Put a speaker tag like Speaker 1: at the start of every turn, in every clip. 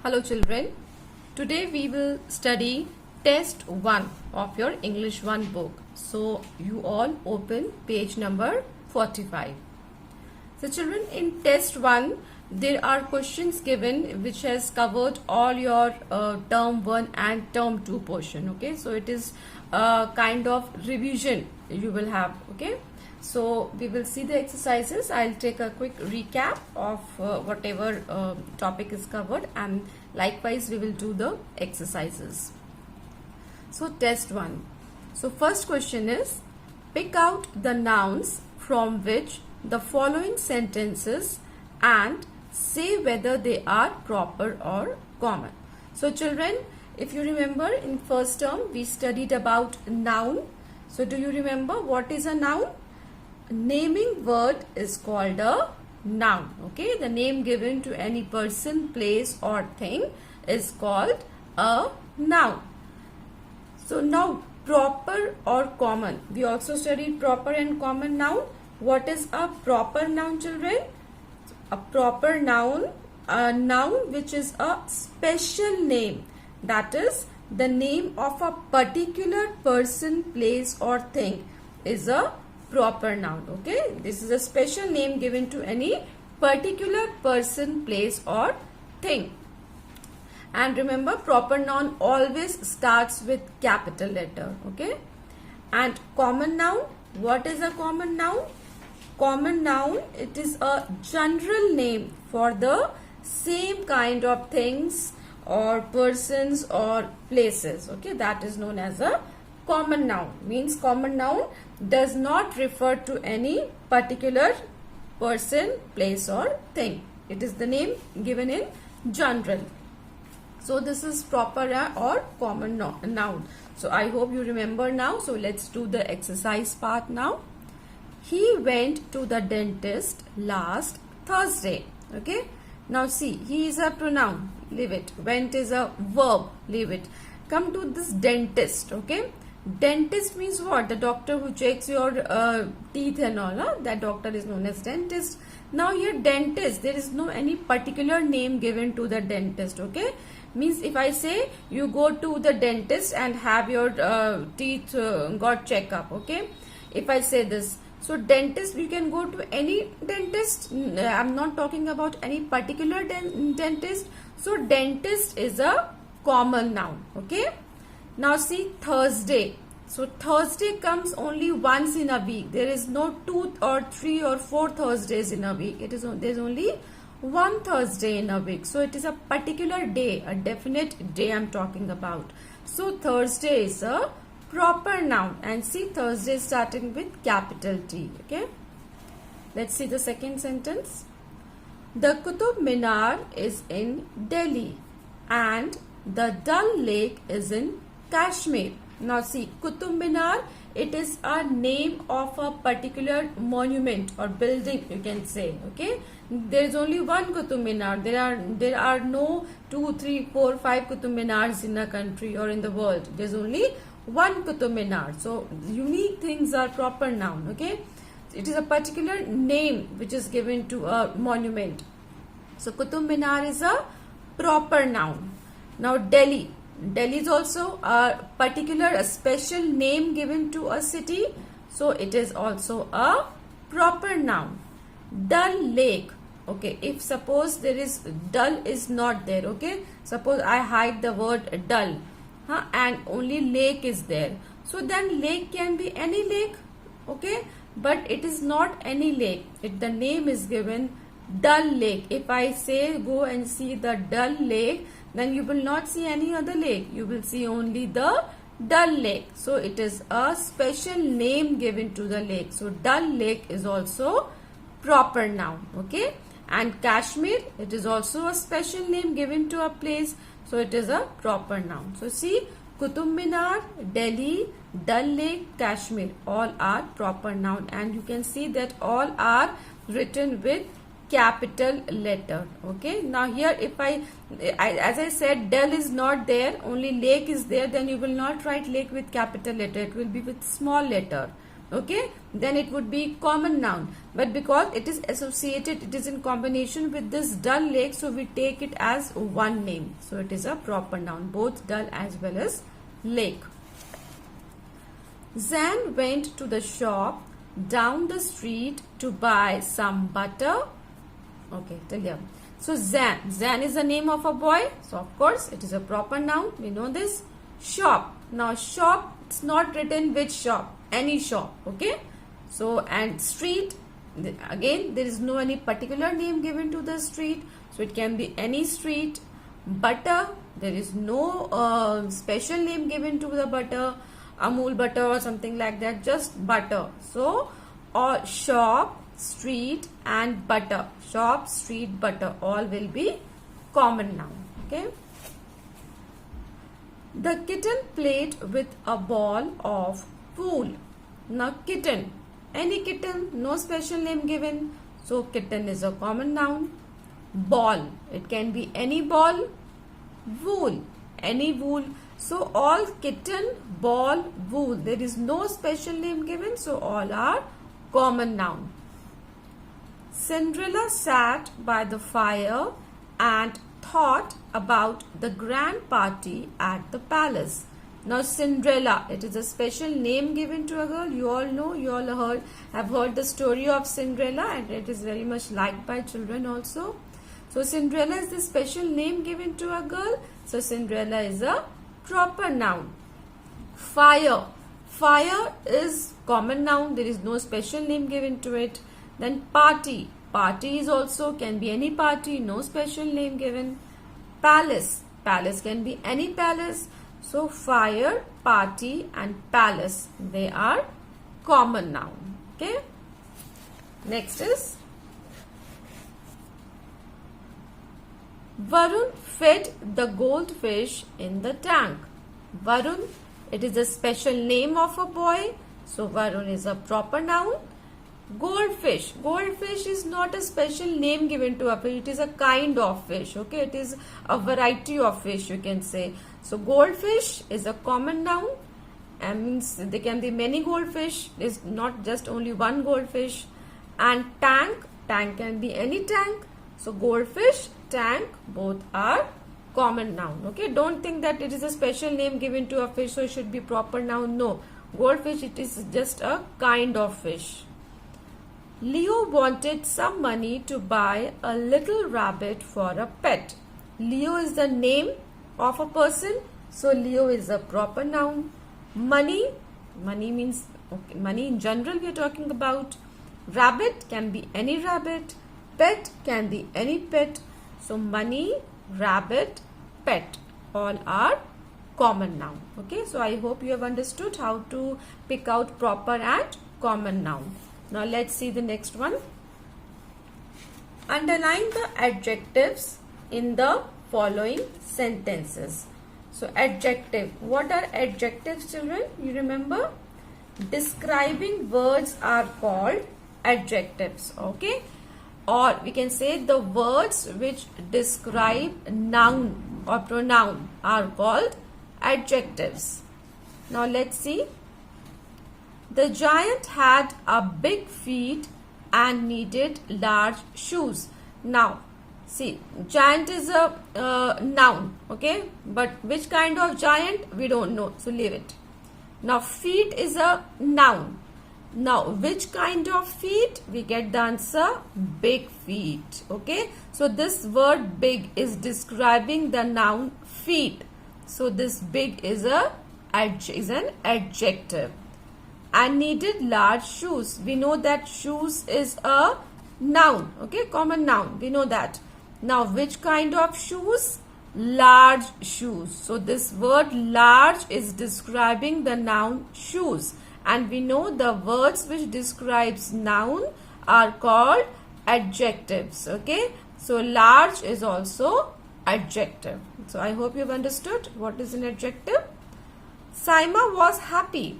Speaker 1: Hello children, today we will study test 1 of your English 1 book. So you all open page number 45. So children, in test 1 there are questions given which has covered all your term 1 and term 2 portion. Okay, so it is a kind of revision you will have. Okay, so we will see the exercises. I'll take a quick recap of whatever topic is covered, and likewise we will do the exercises. So test 1. So first question is, pick out the nouns from which the following sentences and say whether they are proper or common. So children, if you remember, in first term we studied about noun. So do you remember what is a noun? Naming word is called a noun. Okay, the name given to any person, place or thing is called a noun. So now proper or common, we also studied proper and common noun. What is a proper noun, children? A proper noun, a noun which is a special name, that is the name of a particular person, place or thing is a proper noun. Okay, this is a special name given to any particular person, place or thing. And remember, proper noun always starts with capital letter. Okay, and common noun, what is a common noun? Common noun, it is a general name for the same kind of things or persons or places. Okay, that is known as a common noun. Means common noun does not refer to any particular person, place or thing. It is the name given in general. So this is proper or common noun. So I hope you remember now. So let's do the exercise part now. He went to the dentist last Thursday. Okay, now see, he is a pronoun, leave it. Went is a verb, leave it. Come to this dentist. Okay, dentist means what? The doctor who checks your teeth and all. That doctor is known as dentist. Now here dentist, there is no any particular name given to the dentist. Okay, means if I say you go to the dentist and have your teeth got checkup. Okay, if I say this, so dentist, you can go to any dentist. I'm not talking about any particular dentist. So dentist is a common noun. Okay, now see Thursday. So Thursday comes only once in a week. There is no 2 or 3 or 4 Thursdays in a week. There's only one Thursday in a week. So it is a particular day, a definite day I'm talking about. So Thursday is a proper noun, and see Thursday starting with capital T. Okay, let's see the second sentence. The Qutub Minar is in Delhi and the Dal Lake is in Kashmir. Now see, Qutub Minar, it is a name of a particular monument or building, you can say. Okay, there is only one Qutub Minar. There are no 2, 3, 4, 5 Qutub Minars in a country or in the world. There's only one Qutub Minar. So unique things are proper noun. Okay, it is a particular name which is given to a monument. So Qutub Minar is a proper noun. Now Delhi is also a particular, a special name given to a city. So it is also a proper noun. Dal Lake. Okay, if suppose there is Dal is not there. Okay, suppose I hide the word Dal. And only lake is there, so then lake can be any lake. Okay, but it is not any lake. The name is given Dal Lake. If I say go and see the Dal Lake, then you will not see any other lake. You will see only the Dal Lake. So it is a special name given to the lake. So Dal Lake is also proper noun. Okay, and Kashmir, it is also a special name given to a place. So it is a proper noun. So see, Qutub Minar, Delhi, Dal Lake, Kashmir, all are proper noun, and you can see that all are written with capital letter. Okay, now here if I as I said, Dal is not there, only lake is there, then you will not write lake with capital letter. It will be with small letter. okay, then it would be common noun. But because it is associated, it is in combination with this dull lake, so we take it as one name. So it is a proper noun, both dull as well as lake. Zan went to the shop down the street to buy some butter. Okay, till here. So Zan is the name of a boy. So of course it is a proper noun. We know this. Shop. Now shop, it's not written which shop, any shop. Okay. So and street, again there is no any particular name given to the street. So it can be any street. Butter, there is no special name given to the butter, Amul butter or something like that, just butter. So or shop, street and butter. Shop, street, butter, all will be common noun. Okay. The kitten played with a ball of wool. Now kitten, any kitten, no special name given. So kitten is a common noun. Ball, it can be any ball. Wool, any wool. So all kitten, ball, wool. There is no special name given. So all are common noun. Cinderella sat by the fire and thought about the grand party at the palace. Now Cinderella, it is a special name given to a girl. You all know, you all have heard the story of Cinderella, and it is very much liked by children also. So Cinderella is the special name given to a girl. So Cinderella is a proper noun. Fire. Fire is common noun. There is no special name given to it. Then party. Party is also can be any party. No special name given. Palace. Palace can be any palace. So fire, party and palace, they are common noun. Okay. Next is Varun fed the goldfish in the tank. Varun, it is a special name of a boy. So Varun is a proper noun. Goldfish. Goldfish is not a special name given to a fish. It is a kind of fish. Okay. It is a variety of fish, you can say. So goldfish is a common noun. And means there can be many goldfish. It is not just only one goldfish. And tank. Tank can be any tank. So goldfish, tank, both are common noun. Okay. Don't think that it is a special name given to a fish, so it should be proper noun. No. Goldfish, it is just a kind of fish. Leo wanted some money to buy a little rabbit for a pet. Leo is the name of a person. So Leo is a proper noun. Money. Money means okay, money in general we are talking about. Rabbit can be any rabbit. Pet can be any pet. So money, rabbit, pet, all are common noun. Okay. So I hope you have understood how to pick out proper and common noun. Now let's see the next one. Underline the adjectives in the following sentences. So adjective. What are adjectives, children? You remember? Describing words are called adjectives. Okay. Or we can say the words which describe noun or pronoun are called adjectives. Now let's see. The giant had a big feet and needed large shoes. Now, see, giant is a noun, okay? But which kind of giant? We don't know, so leave it. Now, feet is a noun. Now, which kind of feet? We get the answer, big feet, okay? So, this word big is describing the noun feet. So, this big is an adjective. And needed large shoes. We know that shoes is a noun. Okay, common noun. We know that. Now, which kind of shoes? Large shoes. So, this word large is describing the noun shoes. And we know the words which describes noun are called adjectives. Okay. So, large is also adjective. So, I hope you have understood what is an adjective. Saima was happy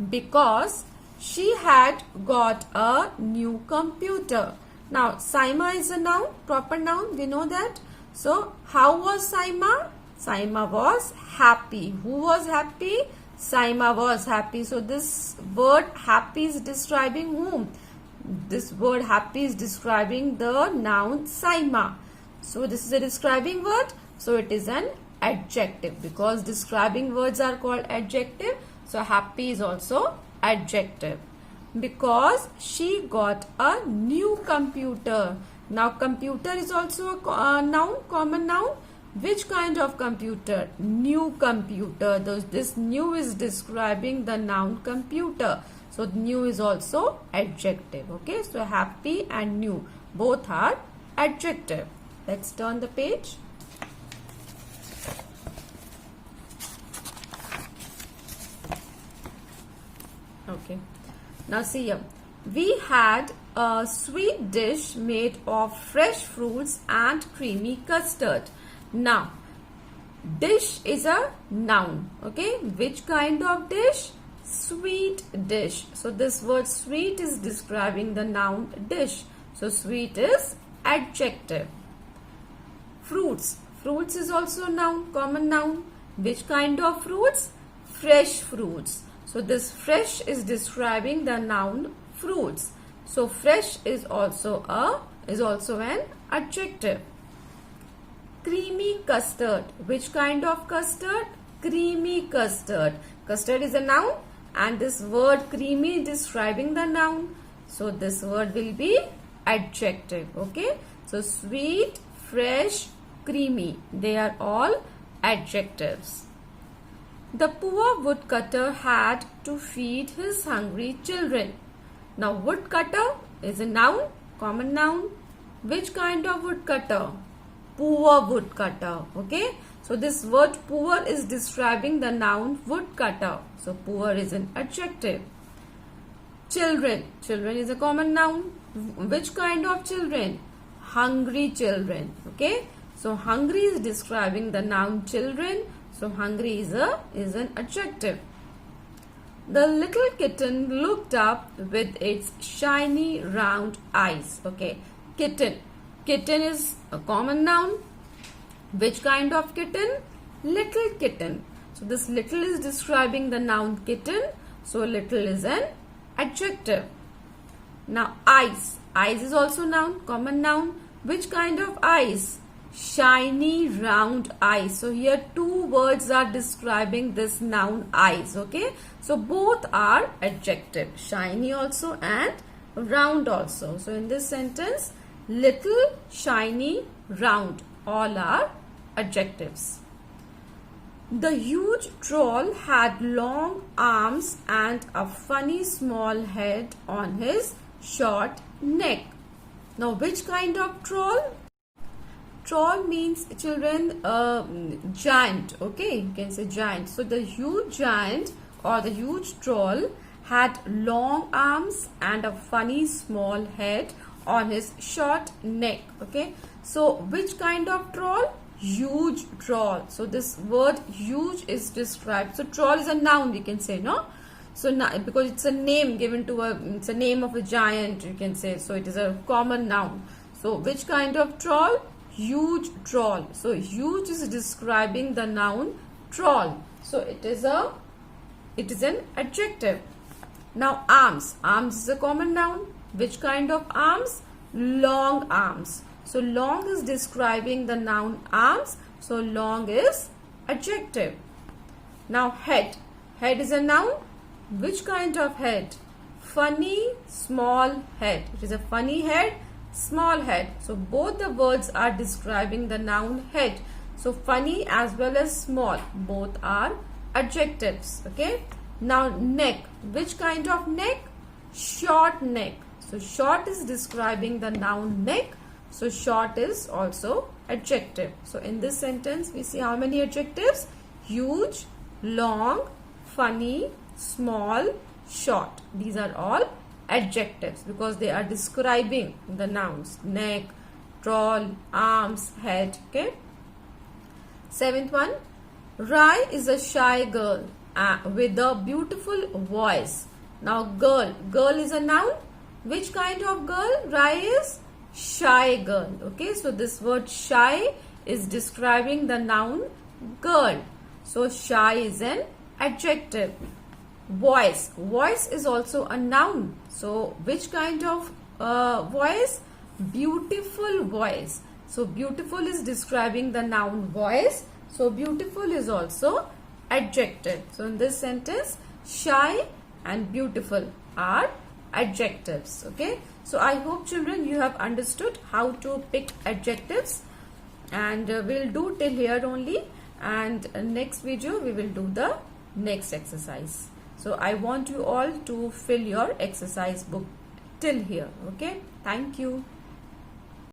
Speaker 1: because she had got a new computer. Now, Saima is a noun, proper noun, we know that. So, how was Saima? Saima was happy. Who was happy? Saima was happy. So this word happy is describing whom? This word happy is describing the noun Saima. So this is a describing word. So it is an adjective, because describing words are called adjective. So happy is also adjective. Because she got a new computer. Now computer is also a noun, common noun. Which kind of computer? New computer. This new is describing the noun computer. So new is also adjective. Okay, so happy and new both are adjective. Let's turn the page. Okay, now see here. We had a sweet dish made of fresh fruits and creamy custard. Now, dish is a noun. Okay, which kind of dish? Sweet dish. So this word sweet is describing the noun dish. So sweet is adjective. Fruits. Fruits is also noun, common noun. Which kind of fruits? Fresh fruits. So this fresh is describing the noun fruits. So fresh is also an adjective. Creamy custard. Which kind of custard? Creamy custard. Custard is a noun, and this word creamy is describing the noun. So this word will be adjective. Okay. So sweet, fresh, creamy. They are all adjectives. The poor woodcutter had to feed his hungry children. Now woodcutter is a noun, common noun. Which kind of woodcutter? Poor woodcutter. Okay. So this word poor is describing the noun woodcutter. So poor is an adjective. Children. Children is a common noun. Which kind of children? Hungry children. Okay. So hungry is describing the noun children. So hungry is an adjective. The little kitten looked up with its shiny round eyes. Okay. Kitten. Kitten is a common noun. Which kind of kitten? Little kitten. So this little is describing the noun kitten. So little is an adjective. Now eyes. Eyes is also noun, common noun. Which kind of eyes? Shiny round eyes. So here two words are describing this noun eyes. Okay. So both are adjective. Shiny also and round also. So in this sentence, little, shiny, round, all are adjectives. The huge troll had long arms and a funny small head on his short neck. Now which kind of troll? Troll means, children, giant. Okay, you can say giant. So the huge giant or the huge troll had long arms and a funny small head on his short neck. Okay, so which kind of troll? Huge troll. So this word huge is described. So troll is a noun, we can say, no? So now, because it's a name given to it's a name of a giant, you can say. So it is a common noun. So which kind of troll? Huge troll. So huge is describing the noun troll. So it is an adjective. Now arms. Arms is a common noun. Which kind of arms? Long arms. So long is describing the noun arms. So long is adjective. Now head. Head is a noun. Which kind of head? Funny small head. It is a funny head, small head. So both the words are describing the noun head. So funny as well as small, both are adjectives. Okay. Now neck. Which kind of neck? Short neck. So short is describing the noun neck. So short is also adjective. So in this sentence we see how many adjectives? Huge, long, funny, small, short. These are all adjectives because they are describing the nouns neck, troll, arms, head. Okay. Seventh one. Rai is a shy girl with a beautiful voice. Now girl. Girl is a noun. Which kind of girl? Rai is shy girl. Okay. So this word shy is describing the noun girl. So shy is an adjective. Voice. Voice is also a noun. So which kind of voice? Beautiful voice. So beautiful is describing the noun voice. So beautiful is also adjective. So in this sentence, shy and beautiful are adjectives. Okay. So I hope children you have understood how to pick adjectives, and we'll do till here only, and next video we will do the next exercise. So I want you all to fill your exercise book till here. Okay. Thank you.